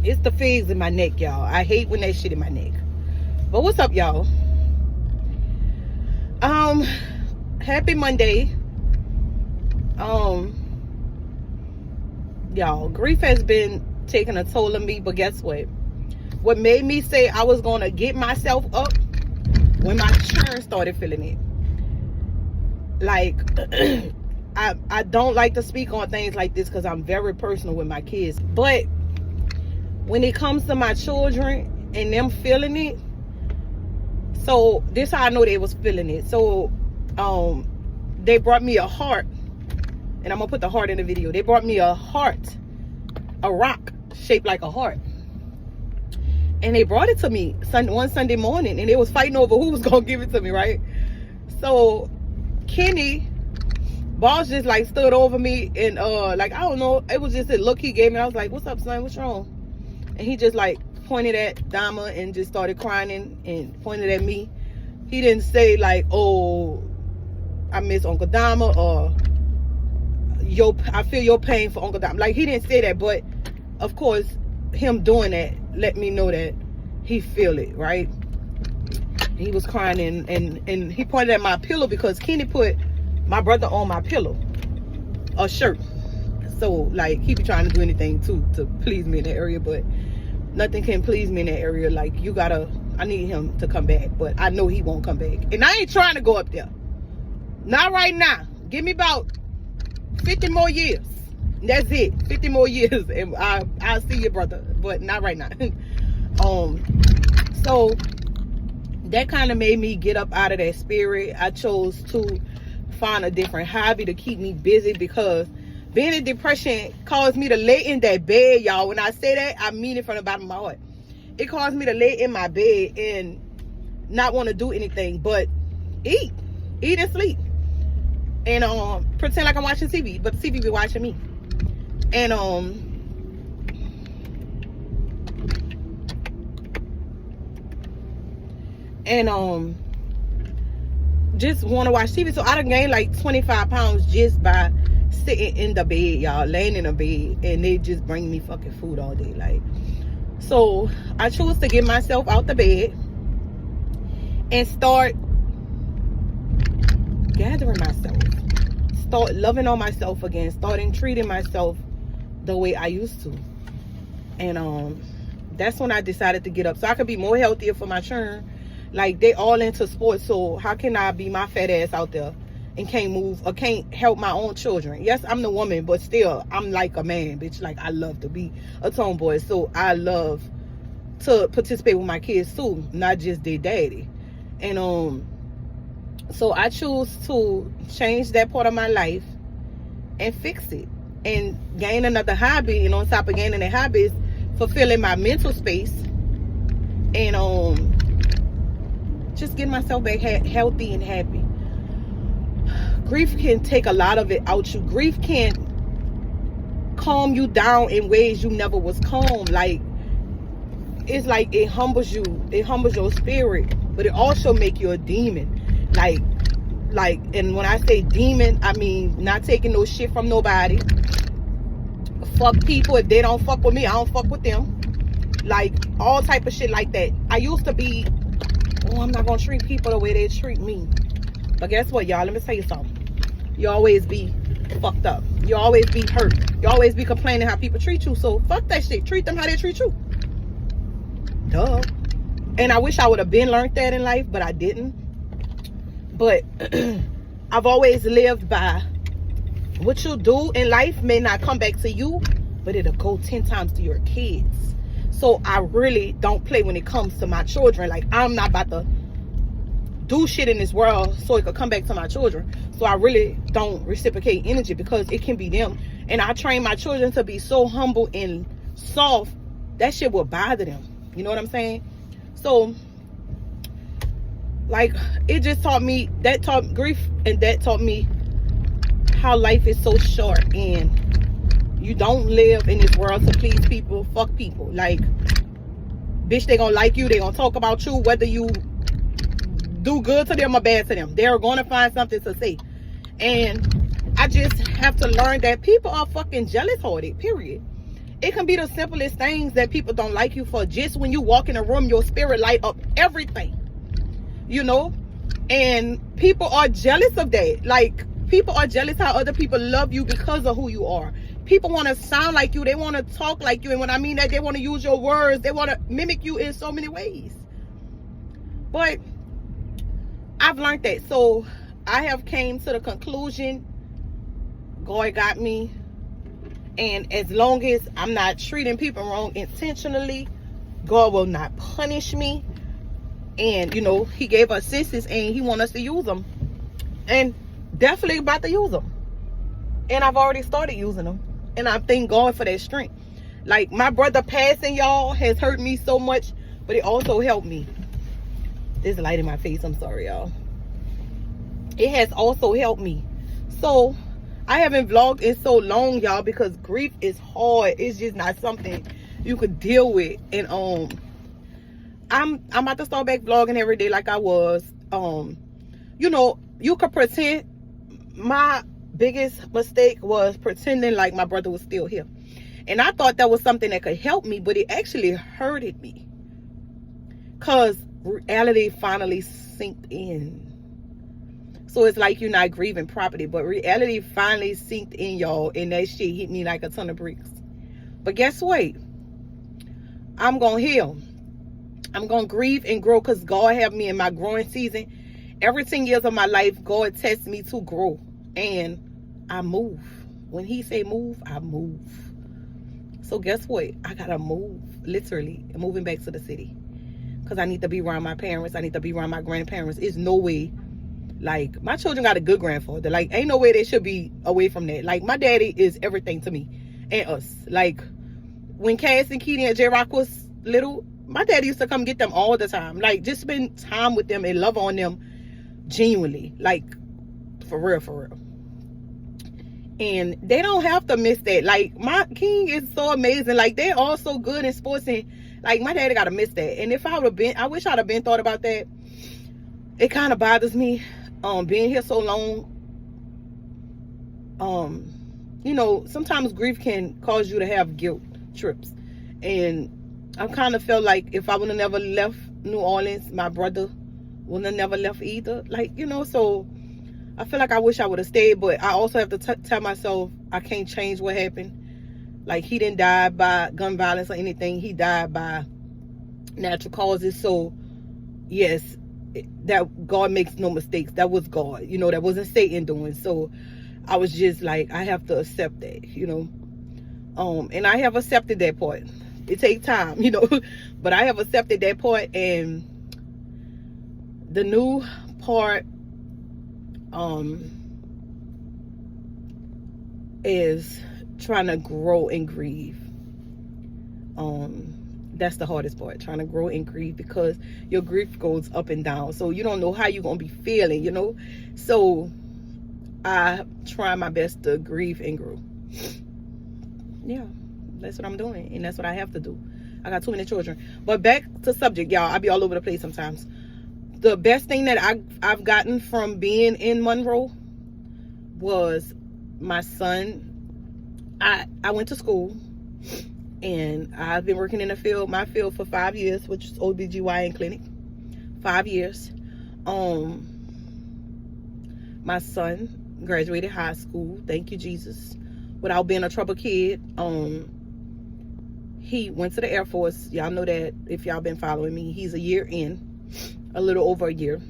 It's the figs in my neck, y'all. I hate when that shit in my neck. But what's up, y'all? Happy Monday. Y'all, grief has been taking a toll on me, but guess what? What made me say I was gonna get myself up when my children started feeling it. Like, I don't like to speak on things like this because I'm very personal with my kids. But when it comes to my children and them feeling it, so this how I know they was feeling it. So they brought me a heart, and I'm gonna put the heart in the video. They brought me a heart, a rock shaped like a heart, and they brought it to me one Sunday morning, and they was fighting over who was gonna give it to me, right? So Kenny boss just like stood over me, and like, I don't know, it was just a look he gave me. I was like, what's up, son, what's wrong? And he just like pointed at Dama and just started crying and pointed at me. He didn't say like, oh, I miss Uncle Dama, or I feel your pain for Uncle Dama. Like, he didn't say that, but of course him doing that let me know that he feel it, right? He was crying, and he pointed at my pillow because Kenny put my brother on my pillow, a shirt. So like, he be trying to do anything to please me in that area, but nothing can please me in that area. Like, I need him to come back, but I know he won't come back, and I ain't trying to go up there. Not right now. Give me about 50 more years. That's it. 50 more years, and I'll see you, brother, but not right now. So that kind of made me get up out of that spirit. I chose to find a different hobby to keep me busy, because being in depression caused me to lay in that bed, y'all. When I say that, I mean it from the bottom of my heart. It caused me to lay in my bed and not want to do anything but eat and sleep, and pretend like I'm watching TV, but the TV be watching me. And just want to watch TV. So I done gained like 25 pounds just by sitting in the bed, y'all, laying in the bed, and they just bring me fucking food all day. Like, so I chose to get myself out the bed and start gathering myself, start loving on myself again, starting treating myself the way I used to. And that's when I decided to get up so I could be more healthier for my children. Like, they all into sports, so how can I be my fat ass out there and can't move or can't help my own children? Yes, I'm the woman, but still, I'm like a man, bitch. Like, I love to be a tomboy, so I love to participate with my kids too, not just their daddy. And so I choose to change that part of my life and fix it and gain another hobby. And on top of gaining that hobby is fulfilling my mental space, and just getting myself back healthy and happy. Grief can take a lot of it out you. Grief can calm you down in ways you never was calm. Like, it's like it humbles you, it humbles your spirit, but it also make you a demon. Like, and when I say demon, I mean not taking no shit from nobody. Fuck people. If they don't fuck with me, I don't fuck with them. Like, all type of shit like that. I used to be, oh, I'm not gonna treat people the way they treat me. But guess what, y'all? Let me tell you something. You always be fucked up. You always be hurt. You always be complaining how people treat you. So fuck that shit. Treat them how they treat you. Duh. And I wish I would have been learned that in life, but I didn't. But I've always lived by what you do in life may not come back to you, but it'll go 10 times to your kids. So I really don't play when it comes to my children. Like, I'm not about to do shit in this world so it could come back to my children. So I really don't reciprocate energy, because it can be them. And I train my children to be so humble and soft, that shit will bother them. You know what I'm saying? So, like, it just taught me, that taught grief, and that taught me how life is so short, and you don't live in this world to please people. Fuck people. Like, bitch, they gonna like you, they gonna talk about you, whether you do good to them or bad to them. They're gonna find something to say. And I just have to learn that people are fucking jealous hearted, period. It can be the simplest things that people don't like you for. Just when you walk in a room, your spirit light up everything, you know. And people are jealous of that. Like, people are jealous how other people love you because of who you are. People want to sound like you. They want to talk like you. And when I mean that, they want to use your words. They want to mimic you in so many ways. But I've learned that. So I have came to the conclusion, God got me. And as long as I'm not treating people wrong intentionally, God will not punish me. And, you know, he gave us senses and he wants us to use them. And definitely about to use them. And I've already started using them. And I thank God for that strength. Like, my brother passing, y'all, has hurt me so much. But it also helped me. There's light in my face. I'm sorry, y'all. It has also helped me. So I haven't vlogged in so long, y'all, because grief is hard. It's just not something you could deal with. And I'm about to start back vlogging every day like I was. You know, you could pretend. My biggest mistake was pretending like my brother was still here. And I thought that was something that could help me, but it actually hurted me. Because reality finally sinked in. So it's like you're not grieving properly, but reality finally sinked in, y'all, and that shit hit me like a ton of bricks. But guess what? I'm going to heal. I'm going to grieve and grow because God have me in my growing season. Every 10 years of my life, God tests me to grow. And I move. When he say move, I move. So guess what? I got to move. Literally. I'm moving back to the city. Because I need to be around my parents. I need to be around my grandparents. It's no way. Like, my children got a good grandfather. Like, ain't no way they should be away from that. Like, my daddy is everything to me and us. Like, when Cass and Keaton and J-Rock was little, my daddy used to come get them all the time. Like, just spend time with them and love on them genuinely. Like, for real, for real. And they don't have to miss that. Like, my king is so amazing. Like, they're all so good in sports. And, like, my daddy got to miss that. And if I would have been, I wish I'd have been thought about that. It kind of bothers me. Being here so long, you know, sometimes grief can cause you to have guilt trips. And I kind of felt like if I would have never left New Orleans, my brother would have never left either. Like, you know, so I feel like I wish I would have stayed, but I also have to tell myself I can't change what happened. Like, he didn't die by gun violence or anything. He died by natural causes. So, yes, that God makes no mistakes. That was God, you know, that wasn't Satan doing. So I was just like, I have to accept that, you know. And I have accepted that part. It takes time, you know, but I have accepted that part. And the new part is trying to grow and grieve. That's the hardest part, trying to grow and grieve, because your grief goes up and down. So you don't know how you're going to be feeling, you know. So I try my best to grieve and grow. Yeah, that's what I'm doing. And that's what I have to do. I got too many children. But back to subject, y'all. I be all over the place sometimes. The best thing that I've gotten from being in Monroe was my son. I went to school. And I've been working in my field for 5 years, which is OBGYN clinic. 5 years. My son graduated high school. Thank you, Jesus. Without being a trouble kid. He went to the Air Force. Y'all know that if y'all been following me. He's a year in. A little over a year.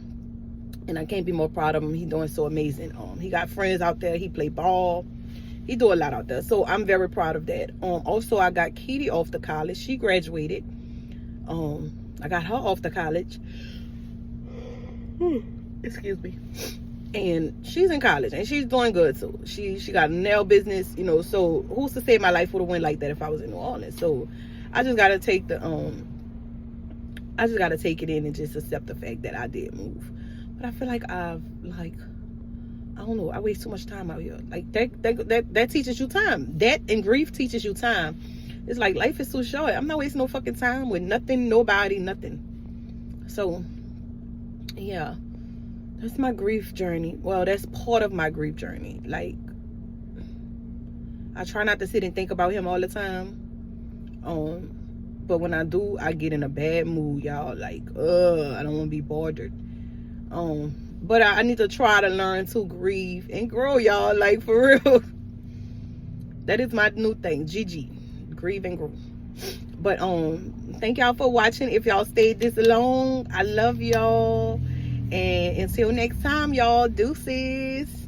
And I can't be more proud of him. He's doing so amazing. He got friends out there. He played ball. He do a lot out there, so I'm very proud of that. Also, I got Kitty off to college. She graduated. I got her off to college. Excuse me. And she's in college, and she's doing good too. She got a nail business, you know. So who's to say my life would have went like that if I was in New Orleans? So I just gotta take the I just gotta take it in and just accept the fact that I did move. But I feel like I don't know, I waste too much time out here. Like, that teaches you time. That and grief teaches you time. It's like, life is too short. I'm not wasting no fucking time with nothing, nobody, nothing. So, yeah. That's my grief journey. Well, that's part of my grief journey. Like, I try not to sit and think about him all the time. But when I do, I get in a bad mood, y'all. Like, I don't want to be bothered. But I need to try to learn to grieve and grow, y'all. Like, for real. That is my new thing. GG. Grieve and grow. But thank y'all for watching. If y'all stayed this long, I love y'all. And until next time, y'all, deuces.